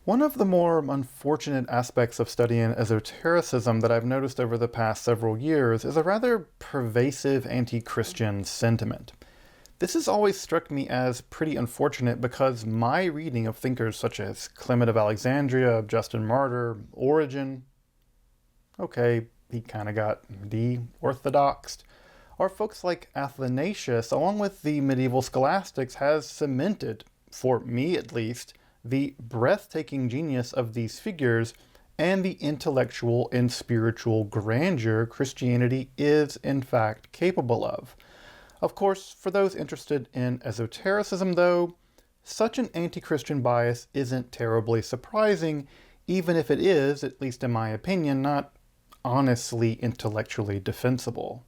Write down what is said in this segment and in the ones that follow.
One of the more unfortunate aspects of studying esotericism that I've noticed over the past several years is a rather pervasive anti-Christian sentiment. This has always struck me as pretty unfortunate because my reading of thinkers such as Clement of Alexandria, Justin Martyr, Origen, okay, he kind of got de-orthodoxed, or folks like Athanasius, along with the medieval scholastics, has cemented, for me at least, the breathtaking genius of these figures and the intellectual and spiritual grandeur Christianity is in fact capable of. Of course, for those interested in esotericism though, such an anti-Christian bias isn't terribly surprising, even if it is, at least in my opinion, not honestly intellectually defensible.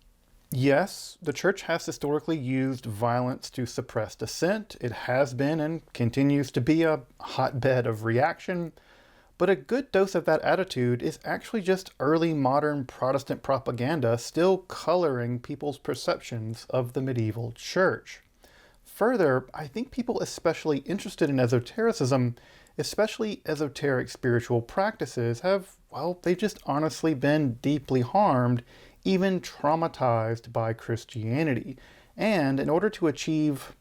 Yes, the church has historically used violence to suppress dissent. It has been and continues to be a hotbed of reaction, but a good dose of that attitude is actually just early modern Protestant propaganda still coloring people's perceptions of the medieval church. Further, I think people especially interested in esotericism, especially esoteric spiritual practices, they've just honestly been deeply harmed, even traumatized by Christianity. And in order to achieve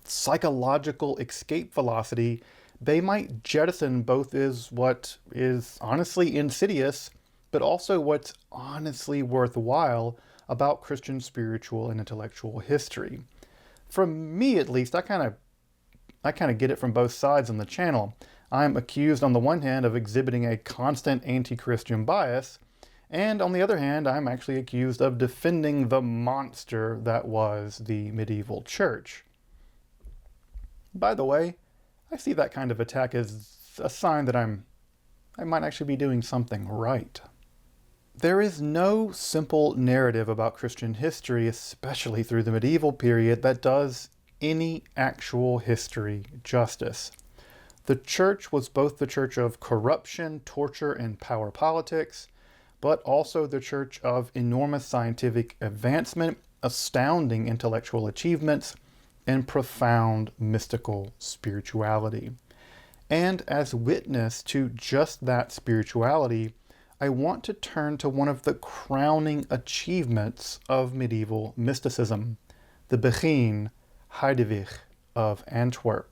psychological escape velocity, they might jettison both what is honestly insidious, but also what's honestly worthwhile about Christian spiritual and intellectual history. From me, at least, I kind of get it from both sides on the channel. I'm accused on the one hand of exhibiting a constant anti-Christian bias, and on the other hand, I'm actually accused of defending the monster that was the medieval church. By the way, I see that kind of attack as a sign that I might actually be doing something right. There is no simple narrative about Christian history, especially through the medieval period, that does any actual history justice. The church was both the church of corruption, torture, and power politics, but also the church of enormous scientific advancement, astounding intellectual achievements, and profound mystical spirituality. And as witness to just that spirituality, I want to turn to one of the crowning achievements of medieval mysticism, the Beguine Hadewijch of Antwerp.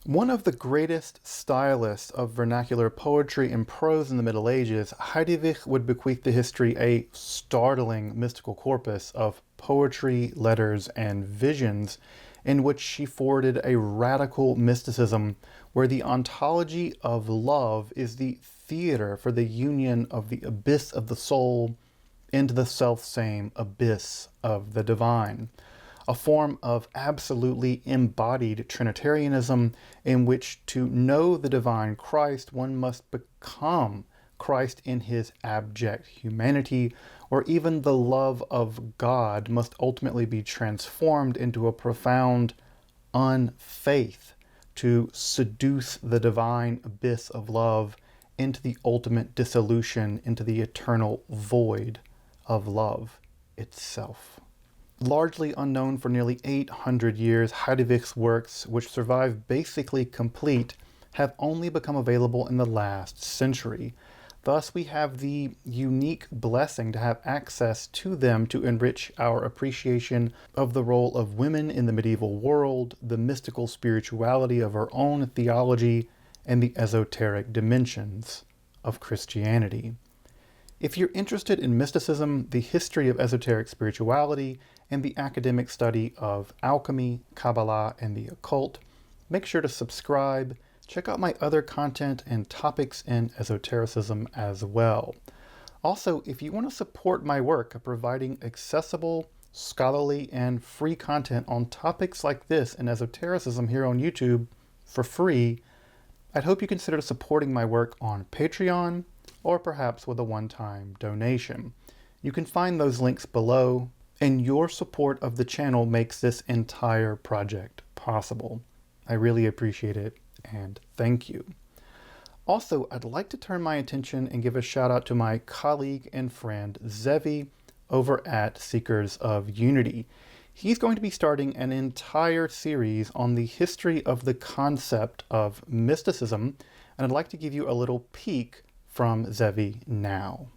One of the greatest stylists of vernacular poetry and prose in the Middle Ages, Hadewijch would bequeath to history a startling mystical corpus of poetry, letters, and visions in which she forwarded a radical mysticism where the ontology of love is the theater for the union of the abyss of the soul into the selfsame abyss of the divine. A form of absolutely embodied Trinitarianism in which to know the divine Christ, one must become Christ in his abject humanity, or even the love of God must ultimately be transformed into a profound unfaith to seduce the divine abyss of love into the ultimate dissolution, into the eternal void of love itself. Largely unknown for nearly 800 years, Hadewijch's works, which survive basically complete, have only become available in the last century. Thus, we have the unique blessing to have access to them to enrich our appreciation of the role of women in the medieval world, the mystical spirituality of our own theology, and the esoteric dimensions of Christianity. If you're interested in mysticism, the history of esoteric spirituality, and the academic study of alchemy, Kabbalah, and the occult, make sure to subscribe. Check out my other content and topics in esotericism as well. Also, if you want to support my work of providing accessible, scholarly, and free content on topics like this in esotericism here on YouTube for free, I'd hope you consider supporting my work on Patreon, or perhaps with a one-time donation. You can find those links below, and your support of the channel makes this entire project possible. I really appreciate it, and thank you. Also, I'd like to turn my attention and give a shout out to my colleague and friend Zevi over at Seekers of Unity. He's going to be starting an entire series on the history of the concept of mysticism, and I'd like to give you a little peek from Zevi now.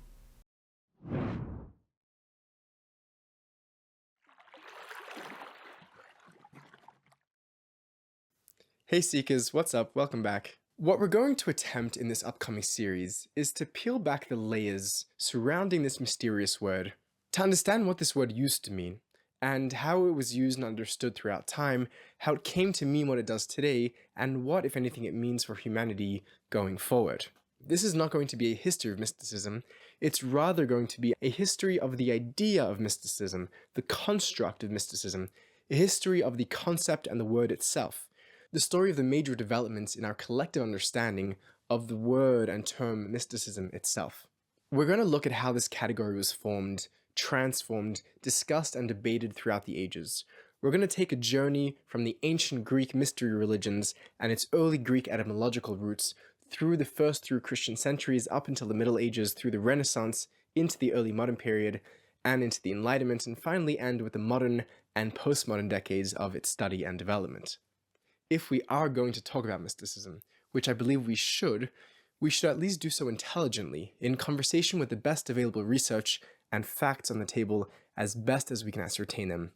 Hey Seekers, what's up? Welcome back. What we're going to attempt in this upcoming series is to peel back the layers surrounding this mysterious word, to understand what this word used to mean, and how it was used and understood throughout time, how it came to mean what it does today, and what, if anything, it means for humanity going forward. This is not going to be a history of mysticism, it's rather going to be a history of the idea of mysticism, the construct of mysticism, a history of the concept and the word itself. The story of the major developments in our collective understanding of the word and term mysticism itself. We're going to look at how this category was formed, transformed, discussed, and debated throughout the ages. We're going to take a journey from the ancient Greek mystery religions and its early Greek etymological roots through the first through Christian centuries up until the Middle Ages, through the Renaissance, into the early modern period, and into the Enlightenment, and finally end with the modern and postmodern decades of its study and development. If we are going to talk about mysticism, which I believe we should at least do so intelligently, in conversation with the best available research and facts on the table as best as we can ascertain them.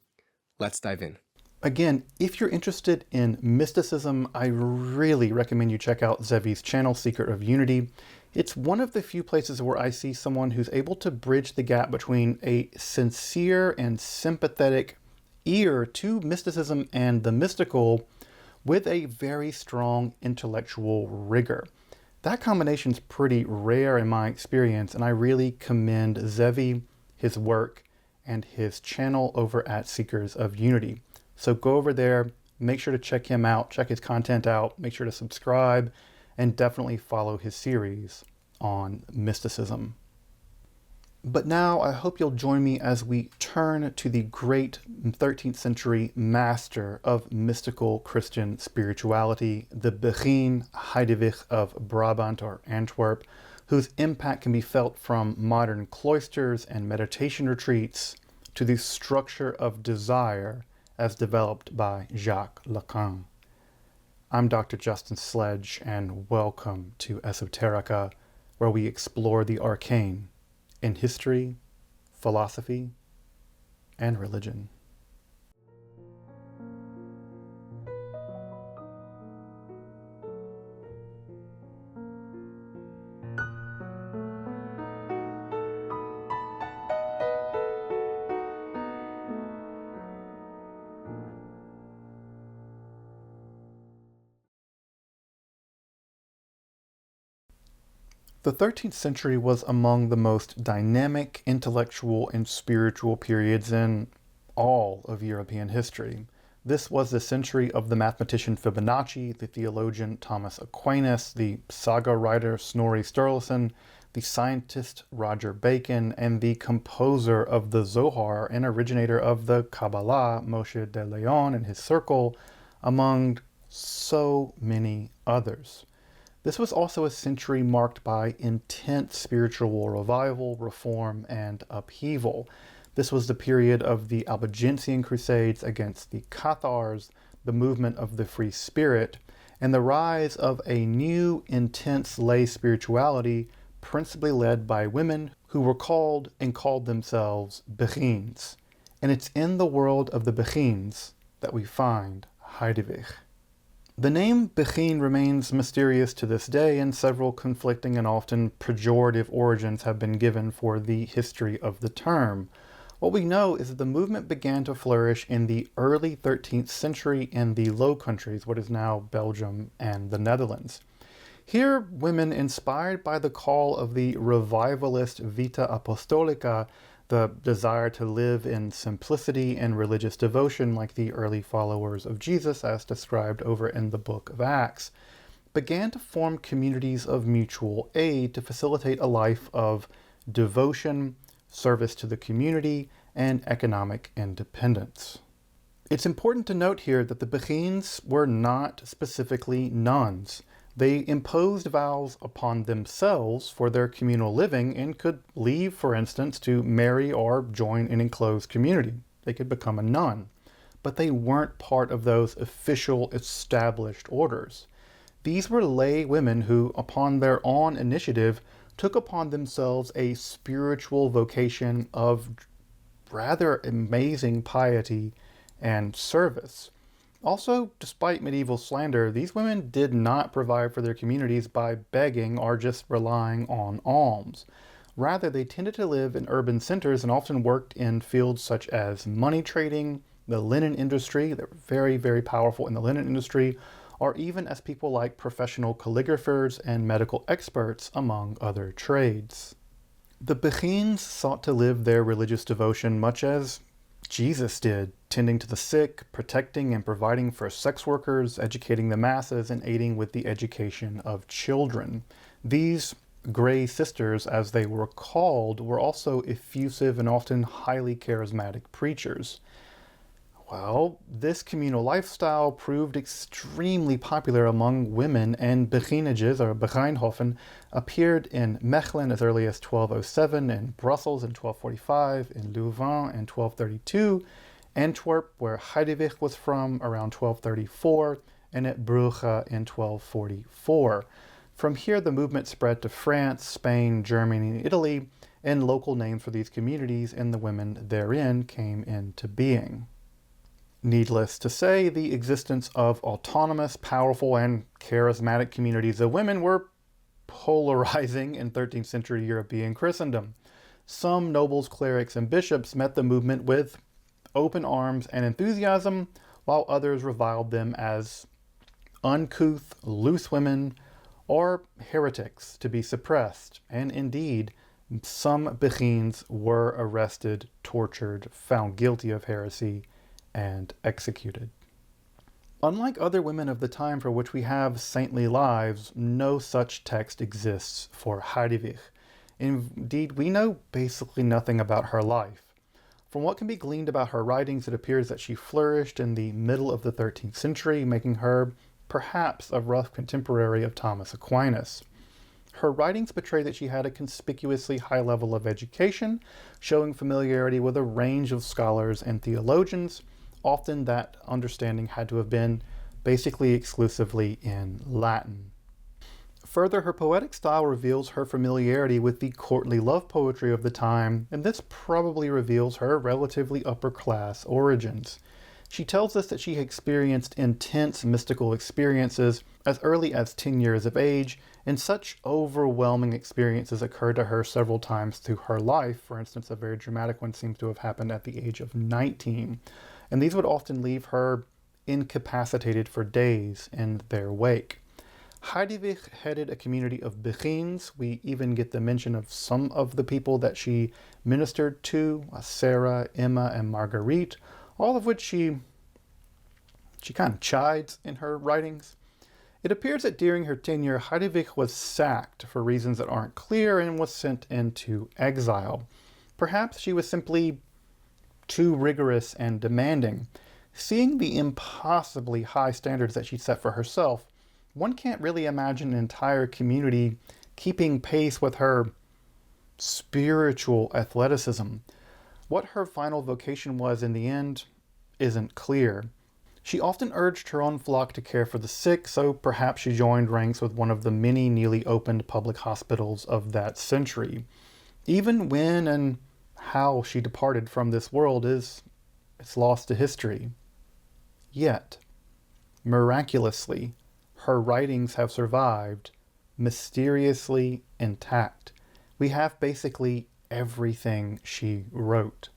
Let's dive in. Again, if you're interested in mysticism, I really recommend you check out Zevi's channel, Secret of Unity. It's one of the few places where I see someone who's able to bridge the gap between a sincere and sympathetic ear to mysticism and the mystical with a very strong intellectual rigor. That combination's pretty rare in my experience, and I really commend Zevi, his work, and his channel over at Seekers of Unity. So go over there, make sure to check him out, check his content out, make sure to subscribe, and definitely follow his series on mysticism. But now I hope you'll join me as we turn to the great 13th century master of mystical Christian spirituality, the Beguine Hadewijch of Brabant or Antwerp, whose impact can be felt from modern cloisters and meditation retreats to the structure of desire as developed by Jacques Lacan. I'm Dr. Justin Sledge, and welcome to Esoterica, where we explore the arcane in history, philosophy, and religion. The 13th century was among the most dynamic intellectual and spiritual periods in all of European history. This was the century of the mathematician Fibonacci, the theologian Thomas Aquinas, the saga writer Snorri Sturluson, the scientist Roger Bacon, and the composer of the Zohar and originator of the Kabbalah, Moshe de Leon and his circle, among so many others. This was also a century marked by intense spiritual revival, reform, and upheaval. This was the period of the Albigensian Crusades against the Cathars, the movement of the Free Spirit, and the rise of a new, intense lay spirituality, principally led by women who were called themselves Beguines. And it's in the world of the Beguines that we find Hadewijch. The name Beguine remains mysterious to this day, and several conflicting and often pejorative origins have been given for the history of the term. What we know is that the movement began to flourish in the early 13th century in the Low Countries, what is now Belgium and the Netherlands. Here, women, inspired by the call of the revivalist Vita Apostolica, the desire to live in simplicity and religious devotion like the early followers of Jesus as described over in the book of Acts, began to form communities of mutual aid to facilitate a life of devotion, service to the community, and economic independence. It's important to note here that the Beguines were not specifically nuns. They imposed vows upon themselves for their communal living and could leave, for instance, to marry or join an enclosed community. they could become a nun. But they weren't part of those official established orders. These were lay women who, upon their own initiative, took upon themselves a spiritual vocation of rather amazing piety and service. Also, despite medieval slander, these women did not provide for their communities by begging or just relying on alms. Rather, they tended to live in urban centers and often worked in fields such as money trading, the linen industry. They were very, very powerful in the linen industry, or even as people like professional calligraphers and medical experts, among other trades. The Beguines sought to live their religious devotion much as Jesus did, tending to the sick, protecting and providing for sex workers, educating the masses, and aiding with the education of children. These Grey Sisters, as they were called, were also effusive and often highly charismatic preachers. Well, this communal lifestyle proved extremely popular among women, and Beguinages, or Begijnhofen, appeared in Mechelen as early as 1207, in Brussels in 1245, in Louvain in 1232, Antwerp, where Hadewijch was from, around 1234, and at Brugge in 1244. From here, the movement spread to France, Spain, Germany, and Italy, and local names for these communities and the women therein came into being. Needless to say, the existence of autonomous, powerful, and charismatic communities of women were polarizing in 13th century European Christendom. Some nobles, clerics, and bishops met the movement with open arms and enthusiasm, while others reviled them as uncouth, loose women, or heretics to be suppressed. And indeed, some Beguines were arrested, tortured, found guilty of heresy, and executed. Unlike other women of the time for which we have saintly lives, no such text exists for Hadewijch. Indeed, we know basically nothing about her life. From what can be gleaned about her writings, it appears that she flourished in the middle of the 13th century, making her perhaps a rough contemporary of Thomas Aquinas. Her writings betray that she had a conspicuously high level of education, showing familiarity with a range of scholars and theologians. Often that understanding had to have been basically exclusively in Latin. Further, her poetic style reveals her familiarity with the courtly love poetry of the time, and this probably reveals her relatively upper-class origins. She tells us that she experienced intense mystical experiences as early as 10 years of age, and such overwhelming experiences occurred to her several times through her life. For instance, a very dramatic one seems to have happened at the age of 19. And these would often leave her incapacitated for days in their wake. Hadewijch headed a community of Beguines. We even get the mention of some of the people that she ministered to, Sarah, Emma, and Marguerite, all of which she kind of chides in her writings. It appears that during her tenure, Hadewijch was sacked for reasons that aren't clear and was sent into exile. Perhaps she was simply too rigorous and demanding. Seeing the impossibly high standards that she set for herself, one can't really imagine an entire community keeping pace with her spiritual athleticism. What her final vocation was in the end isn't clear. She often urged her own flock to care for the sick, so perhaps she joined ranks with one of the many newly opened public hospitals of that century. Even when and how she departed from this world it's lost to history. Yet, miraculously, her writings have survived, mysteriously intact. We have basically everything she wrote.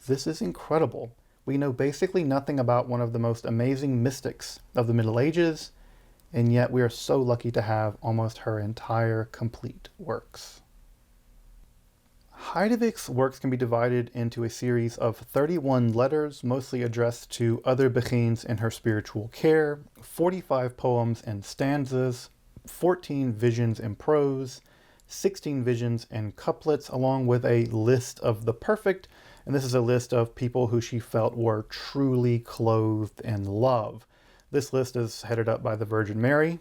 This is incredible. We know basically nothing about one of the most amazing mystics of the Middle Ages, and yet we are so lucky to have almost her entire complete works. Hadewijch's works can be divided into a series of 31 letters, mostly addressed to other Beguines in her spiritual care, 45 poems and stanzas, 14 visions in prose, 16 visions and couplets, along with a list of the perfect, and this is a list of people who she felt were truly clothed in love. This list is headed up by the Virgin Mary,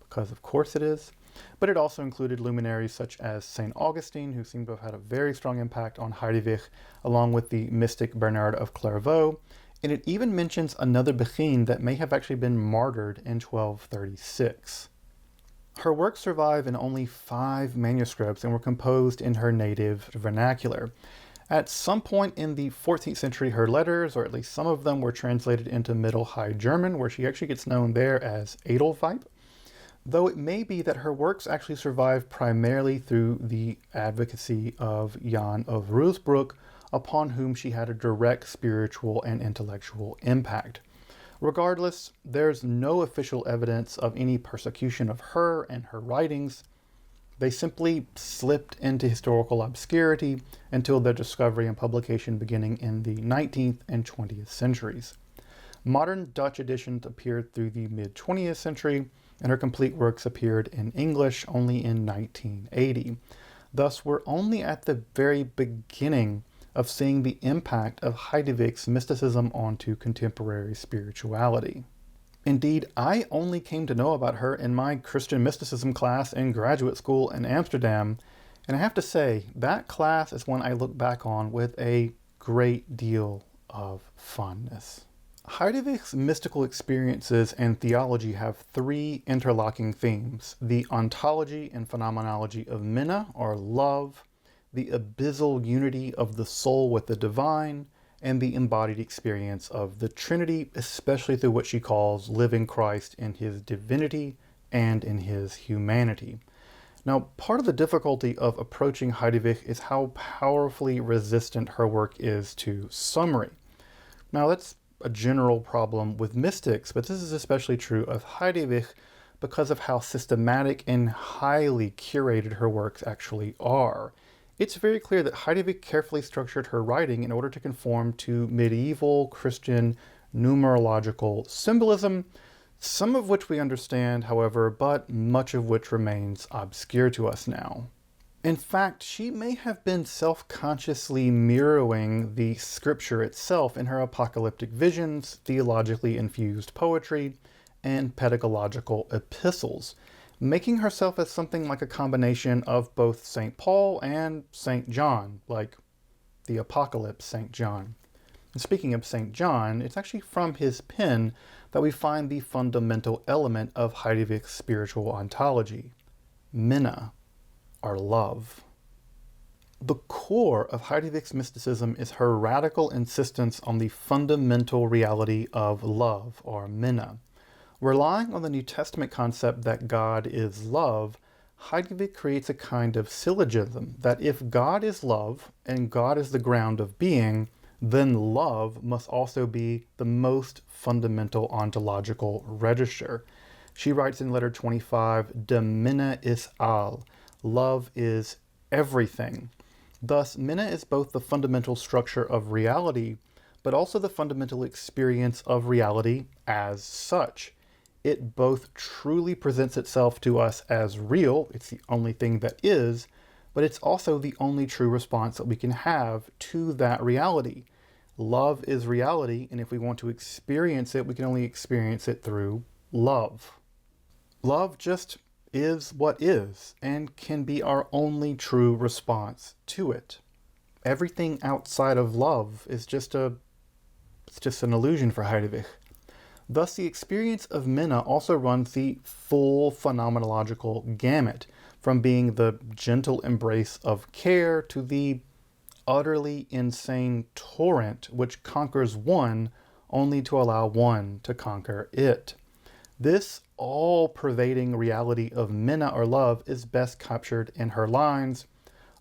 because of course it is. but it also included luminaries such as St. Augustine, who seemed to have had a very strong impact on Hadewijch, along with the mystic Bernard of Clairvaux, and it even mentions another Beguine that may have actually been martyred in 1236. Her works survive in only 5 manuscripts and were composed in her native vernacular. At some point in the 14th century, her letters, or at least some of them, were translated into Middle High German, where she actually gets known there as Edelweib, though it may be that her works actually survive primarily through the advocacy of Jan of Ruysbroek, upon whom she had a direct spiritual and intellectual impact. Regardless, there's no official evidence of any persecution of her and her writings. They simply slipped into historical obscurity until their discovery and publication beginning in the 19th and 20th centuries. Modern Dutch editions appeared through the mid-20th century, and her complete works appeared in English only in 1980. Thus, we're only at the very beginning of seeing the impact of Hadewijch's mysticism onto contemporary spirituality. Indeed, I only came to know about her in my Christian mysticism class in graduate school in Amsterdam, and I have to say, that class is one I look back on with a great deal of fondness. Hadewijch's mystical experiences and theology have 3 interlocking themes: the ontology and phenomenology of minna, or love, the abyssal unity of the soul with the divine, and the embodied experience of the Trinity, especially through what she calls living Christ in his divinity and in his humanity. Now, part of the difficulty of approaching Hadewijch is how powerfully resistant her work is to summary. Now, that's a general problem with mystics, but this is especially true of Hadewijch because of how systematic and highly curated her works actually are. It's very clear that Hadewijch carefully structured her writing in order to conform to medieval Christian numerological symbolism, some of which we understand, however, but much of which remains obscure to us now. In fact, she may have been self-consciously mirroring the scripture itself in her apocalyptic visions, theologically infused poetry, and pedagogical epistles, making herself as something like a combination of both St. Paul and St. John, like the Apocalypse St. John. And speaking of St. John, it's actually from his pen that we find the fundamental element of Hadewijch's spiritual ontology: minna, or love. The core of Hadewijch's mysticism is her radical insistence on the fundamental reality of love, or minna. Relying on the New Testament concept that God is love, Hadewijch creates a kind of syllogism that if God is love and God is the ground of being, then love must also be the most fundamental ontological register. She writes in letter 25, "De minna is al," love is everything. Thus, minna is both the fundamental structure of reality, but also the fundamental experience of reality as such. It both truly presents itself to us as real, it's the only thing that is, but it's also the only true response that we can have to that reality. Love is reality, and if we want to experience it, we can only experience it through love. Love just is what is, and can be our only true response to it. Everything outside of love is just an illusion for Hadewijch. Thus, the experience of minna also runs the full phenomenological gamut, from being the gentle embrace of care to the utterly insane torrent which conquers one only to allow one to conquer it. This all-pervading reality of minna, or love, is best captured in her lines: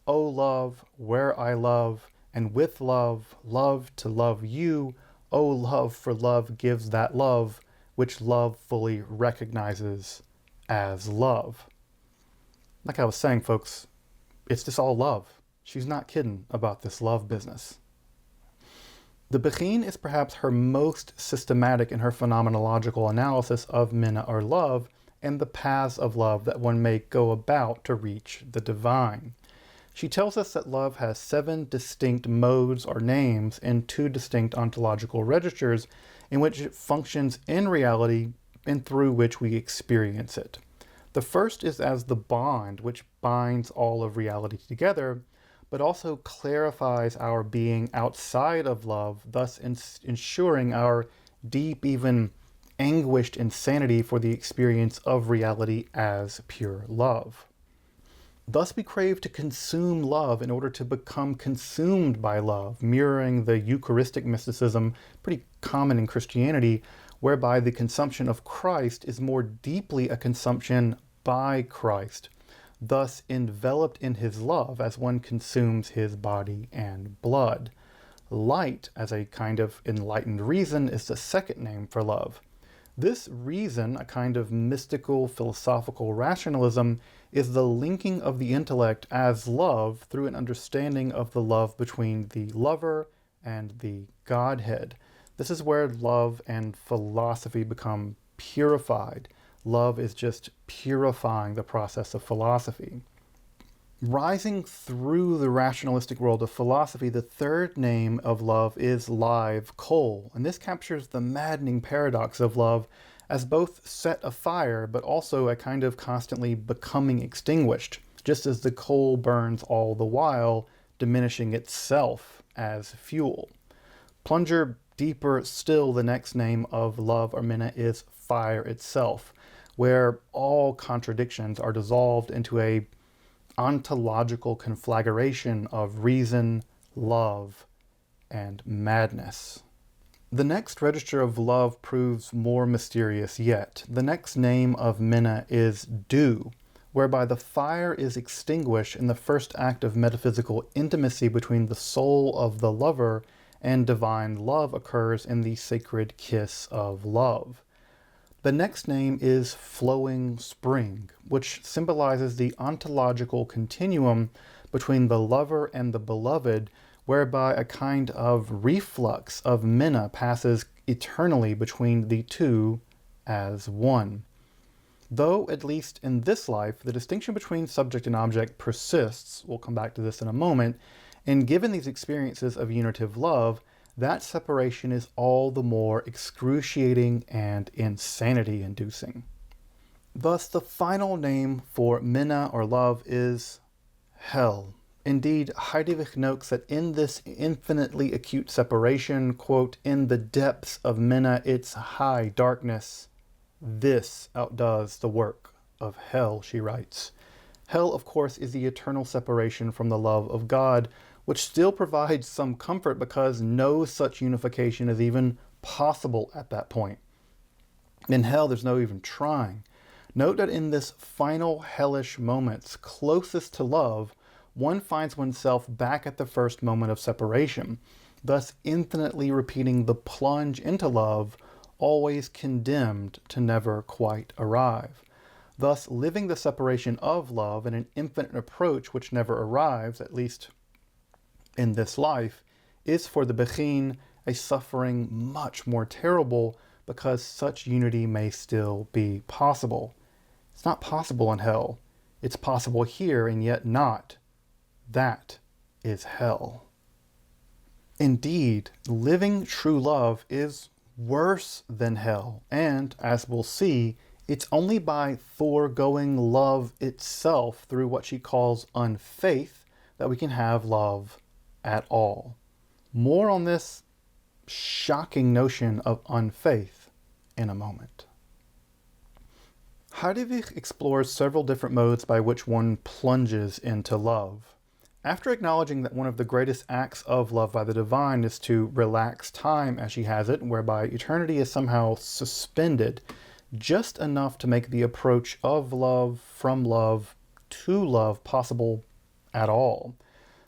"O love, where I love, and with love, love to love you, O love, for love gives that love which love fully recognizes as love." Like I was saying, folks, it's just all love. She's not kidding about this love business. The Beguine is perhaps her most systematic in her phenomenological analysis of minna, or love, and the paths of love that one may go about to reach the divine. She tells us that love has 7 distinct modes or names and 2 distinct ontological registers in which it functions in reality and through which we experience it. The first is as the bond which binds all of reality together, but also clarifies our being outside of love, thus ensuring our deep, even anguished insanity for the experience of reality as pure love. Thus we crave to consume love in order to become consumed by love, mirroring the Eucharistic mysticism, pretty common in Christianity, whereby the consumption of Christ is more deeply a consumption by Christ, thus enveloped in his love as one consumes his body and blood. Light, as a kind of enlightened reason, is the second name for love. This reason, a kind of mystical, philosophical rationalism, is the linking of the intellect as love through an understanding of the love between the lover and the Godhead. This is where love and philosophy become purified. Love is just purifying the process of philosophy. Rising through the rationalistic world of philosophy, the third name of love is live coal, and this captures the maddening paradox of love as both set afire, but also a kind of constantly becoming extinguished, just as the coal burns all the while, diminishing itself as fuel. Plunger deeper still, the next name of love or minna is fire itself, where all contradictions are dissolved into a ontological conflagration of reason, love, and madness. The next register of love proves more mysterious yet. The next name of minna is dew, whereby the fire is extinguished in the first act of metaphysical intimacy between the soul of the lover, and divine love occurs in the sacred kiss of love. The next name is flowing spring, which symbolizes the ontological continuum between the lover and the beloved, whereby a kind of reflux of minna passes eternally between the two as one. Though, at least in this life, the distinction between subject and object persists, we'll come back to this in a moment, and given these experiences of unitive love, that separation is all the more excruciating and insanity-inducing. Thus, the final name for minna or love is hell. Indeed, Hadewijch notes that in this infinitely acute separation, quote, in the depths of minna, its high darkness, this outdoes the work of hell, she writes. Hell, of course, is the eternal separation from the love of God, which still provides some comfort because no such unification is even possible at that point. In hell, there's no even trying. Note that in this final hellish moments closest to love, one finds oneself back at the first moment of separation, thus infinitely repeating the plunge into love, always condemned to never quite arrive. Thus, living the separation of love in an infinite approach which never arrives, at least in this life, is for the Beguine a suffering much more terrible because such unity may still be possible. It's not possible in hell. It's possible here and yet not. That is hell. Indeed, living true love is worse than hell, and as we'll see, it's only by foregoing love itself through what she calls unfaith that we can have love at all. More on this shocking notion of unfaith in a moment. Hadewijch explores several different modes by which one plunges into love. After acknowledging that one of the greatest acts of love by the divine is to relax time as she has it, whereby eternity is somehow suspended, just enough to make the approach of love, from love, to love possible at all.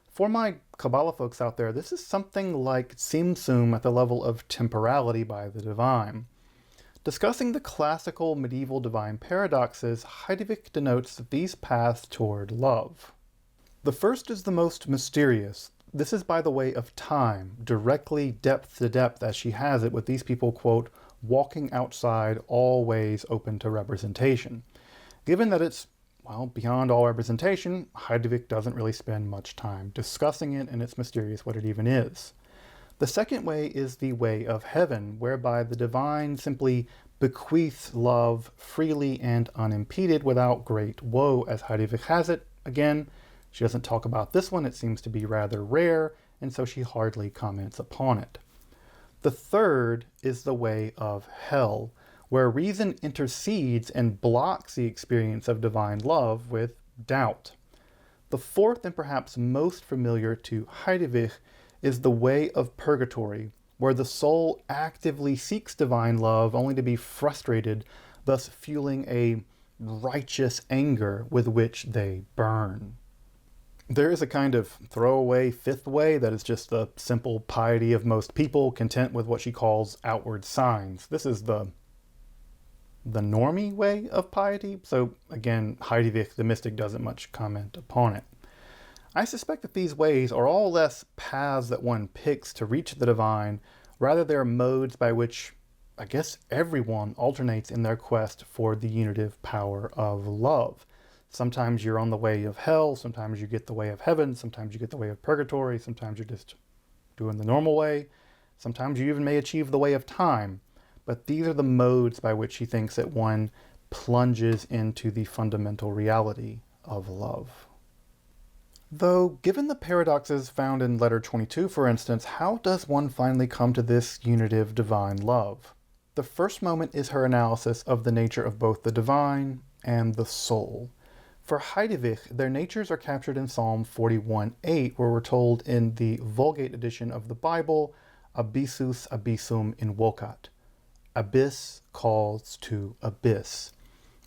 For my Kabbalah folks out there, this is something like Tzimtzum at the level of temporality by the divine. Discussing the classical medieval divine paradoxes, Hadewijch denotes these paths toward love. The first is the most mysterious. This is by the way of time, directly depth to depth as she has it, with these people, quote, walking outside all ways open to representation. Given that it's, well, beyond all representation, Hadewijch doesn't really spend much time discussing it, and it's mysterious what it even is. The second way is the way of heaven, whereby the divine simply bequeaths love freely and unimpeded without great woe, as Hadewijch has it. Again, she doesn't talk about this one. It seems to be rather rare, and so she hardly comments upon it. The third is the way of hell, where reason intercedes and blocks the experience of divine love with doubt. The fourth, and perhaps most familiar to Hadewijch, is the way of purgatory, where the soul actively seeks divine love only to be frustrated, thus fueling a righteous anger with which they burn. There is a kind of throwaway fifth way that is just the simple piety of most people, content with what she calls outward signs. This is the normie way of piety. So again, Hadewijch, the mystic, doesn't much comment upon it. I suspect that these ways are all less paths that one picks to reach the divine. Rather, they are modes by which, I guess, everyone alternates in their quest for the unitive power of love. Sometimes you're on the way of hell, sometimes you get the way of heaven, sometimes you get the way of purgatory, sometimes you're just doing the normal way, sometimes you even may achieve the way of time. But these are the modes by which he thinks that one plunges into the fundamental reality of love. Though, given the paradoxes found in letter 22, for instance, how does one finally come to this unitive divine love? The first moment is her analysis of the nature of both the divine and the soul. For Hadewijch, their natures are captured in Psalm 41:8, where we're told in the Vulgate edition of the Bible, abyssus abyssum invocat. Abyss calls to abyss.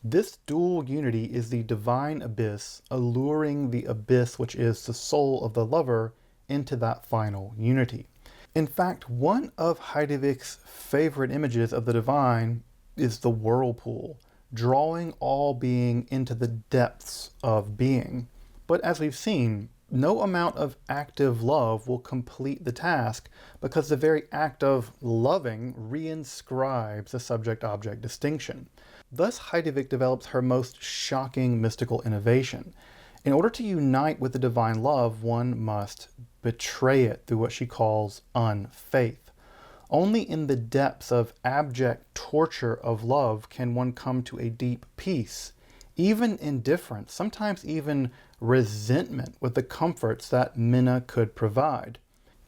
This dual unity is the divine abyss alluring the abyss, which is the soul of the lover, into that final unity. In fact, one of Hadewijch's favorite images of the divine is the whirlpool, drawing all being into the depths of being. But as we've seen, no amount of active love will complete the task, because the very act of loving reinscribes the subject-object distinction. Thus, Hadewijch develops her most shocking mystical innovation. In order to unite with the divine love, one must betray it through what she calls unfaith. Only in the depths of abject torture of love can one come to a deep peace, even indifference, sometimes even resentment with the comforts that Minna could provide.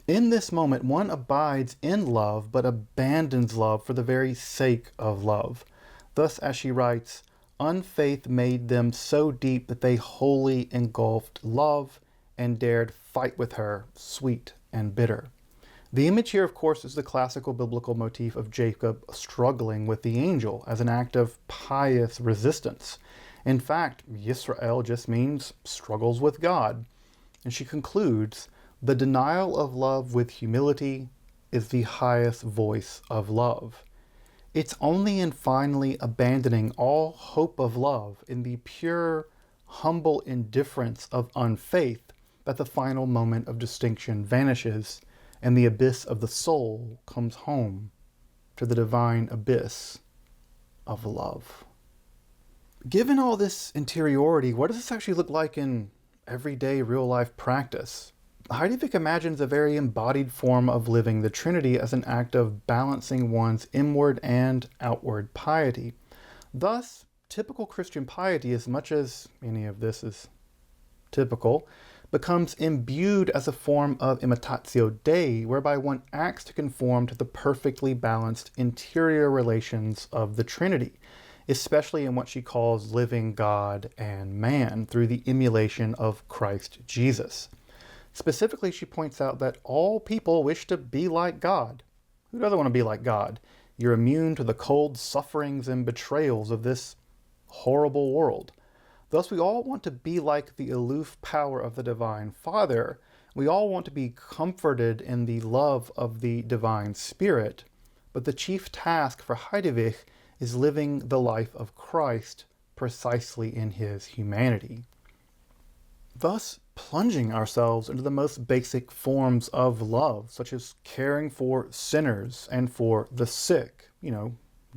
In this moment, one abides in love, but abandons love for the very sake of love. Thus, as she writes, unfaith made them so deep that they wholly engulfed love and dared fight with her, sweet and bitter. The image here, of course, is the classical biblical motif of Jacob struggling with the angel as an act of pious resistance. In fact, Yisrael just means struggles with God. And she concludes, the denial of love with humility is the highest voice of love. It's only in finally abandoning all hope of love in the pure, humble indifference of unfaith that the final moment of distinction vanishes, and the abyss of the soul comes home to the divine abyss of love. Given all this interiority, what does this actually look like in everyday real-life practice? Hadewijch imagines a very embodied form of living the Trinity as an act of balancing one's inward and outward piety. Thus, typical Christian piety, as much as any of this is typical, becomes imbued as a form of imitatio Dei, whereby one acts to conform to the perfectly balanced interior relations of the Trinity, especially in what she calls living God and man through the emulation of Christ Jesus. Specifically, she points out that all people wish to be like God. Who doesn't want to be like God? You're immune to the cold sufferings and betrayals of this horrible world. Thus, we all want to be like the aloof power of the Divine Father. We all want to be comforted in the love of the Divine Spirit. But the chief task for Hadewijch is living the life of Christ precisely in his humanity. Thus, plunging ourselves into the most basic forms of love, such as caring for sinners and for the sick,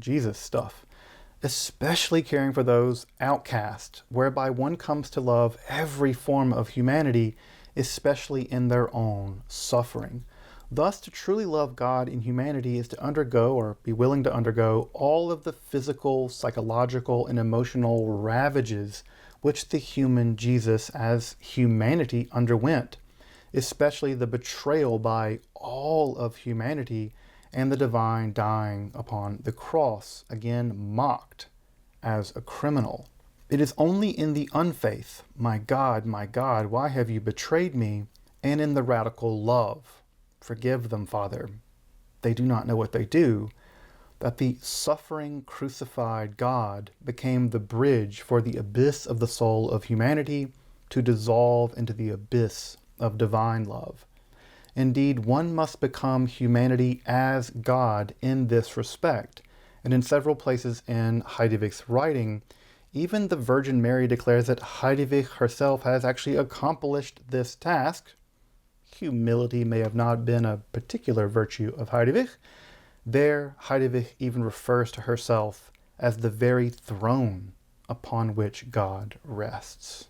Jesus stuff. Especially caring for those outcast, whereby one comes to love every form of humanity, especially in their own suffering. Thus, to truly love God in humanity is to undergo, or be willing to undergo, all of the physical, psychological, and emotional ravages which the human Jesus as humanity underwent, especially the betrayal by all of humanity and the divine dying upon the cross, again mocked as a criminal. It is only in the unfaith, my God, why have you betrayed me, and in the radical love, forgive them, Father, they do not know what they do, that the suffering crucified God became the bridge for the abyss of the soul of humanity to dissolve into the abyss of divine love. Indeed, one must become humanity as God in this respect. And in several places in Hadewijch's writing, even the Virgin Mary declares that Hadewijch herself has actually accomplished this task. Humility may have not been a particular virtue of Hadewijch. There, Hadewijch even refers to herself as the very throne upon which God rests.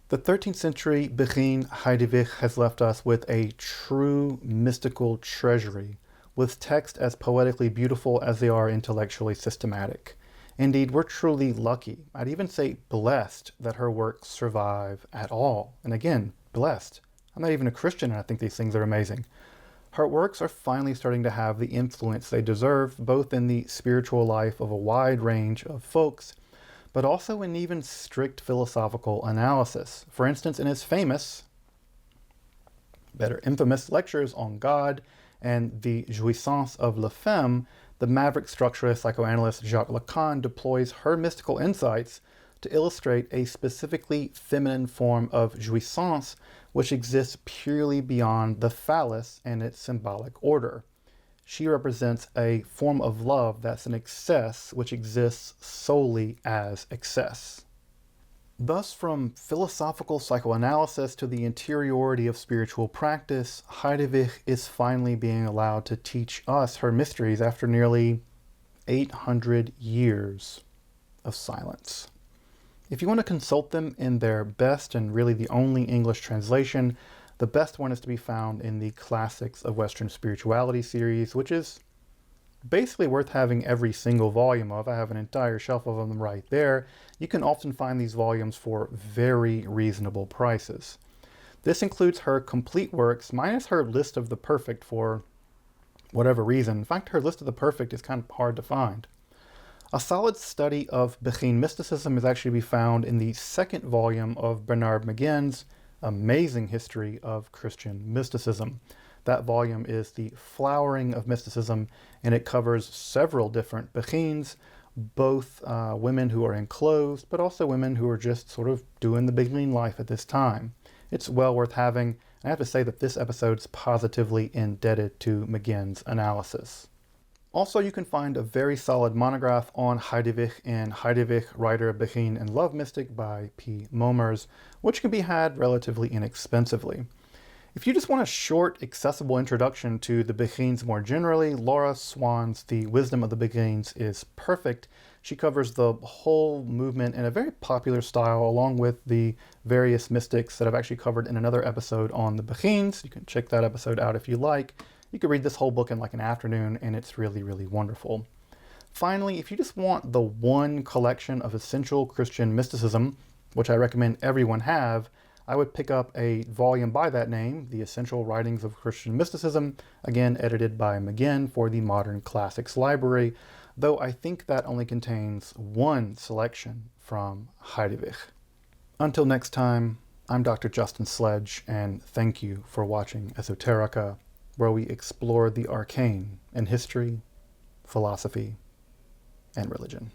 The 13th century Beguine Hadewijch has left us with a true mystical treasury, with texts as poetically beautiful as they are intellectually systematic. Indeed, we're truly lucky, I'd even say blessed, that her works survive at all. And again, blessed. I'm not even a Christian and I think these things are amazing. Her works are finally starting to have the influence they deserve, both in the spiritual life of a wide range of folks, but also in even strict philosophical analysis. For instance, in his infamous lectures on God and the jouissance of la femme, the maverick structuralist psychoanalyst Jacques Lacan deploys her mystical insights to illustrate a specifically feminine form of jouissance which exists purely beyond the phallus and its symbolic order. She represents a form of love that's an excess which exists solely as excess. Thus, from philosophical psychoanalysis to the interiority of spiritual practice, Hadewijch is finally being allowed to teach us her mysteries after nearly 800 years of silence. If you want to consult them in their best and really the only English translation, the best one is to be found in the Classics of Western Spirituality series, which is basically worth having every single volume of. I have an entire shelf of them right there. You can often find these volumes for very reasonable prices. This includes her complete works, minus her list of the perfect for whatever reason. In fact, her list of the perfect is kind of hard to find. A solid study of Beguine mysticism is actually to be found in the second volume of Bernard McGinn's amazing history of Christian mysticism. That volume is The Flowering of Mysticism, and it covers several different Beguines, both women who are enclosed, but also women who are just sort of doing the Beguine life at this time. It's well worth having. I have to say that this episode's positively indebted to McGinn's analysis. Also, you can find a very solid monograph on Hadewijch and Hadewijch, Writer, Beguine, and Love Mystic by P. Momers, which can be had relatively inexpensively. If you just want a short, accessible introduction to the Beguines more generally, Laura Swan's The Wisdom of the Beguines is perfect. She covers the whole movement in a very popular style, along with the various mystics that I've actually covered in another episode on the Beguines. You can check that episode out if you like. You could read this whole book in like an afternoon, and it's really, really wonderful. Finally, if you just want the one collection of essential Christian mysticism, which I recommend everyone have, I would pick up a volume by that name, The Essential Writings of Christian Mysticism, again edited by McGinn for the Modern Classics Library, though I think that only contains one selection from Hadewijch. Until next time, I'm Dr. Justin Sledge, and thank you for watching Esoterica, where we explore the arcane in history, philosophy, and religion.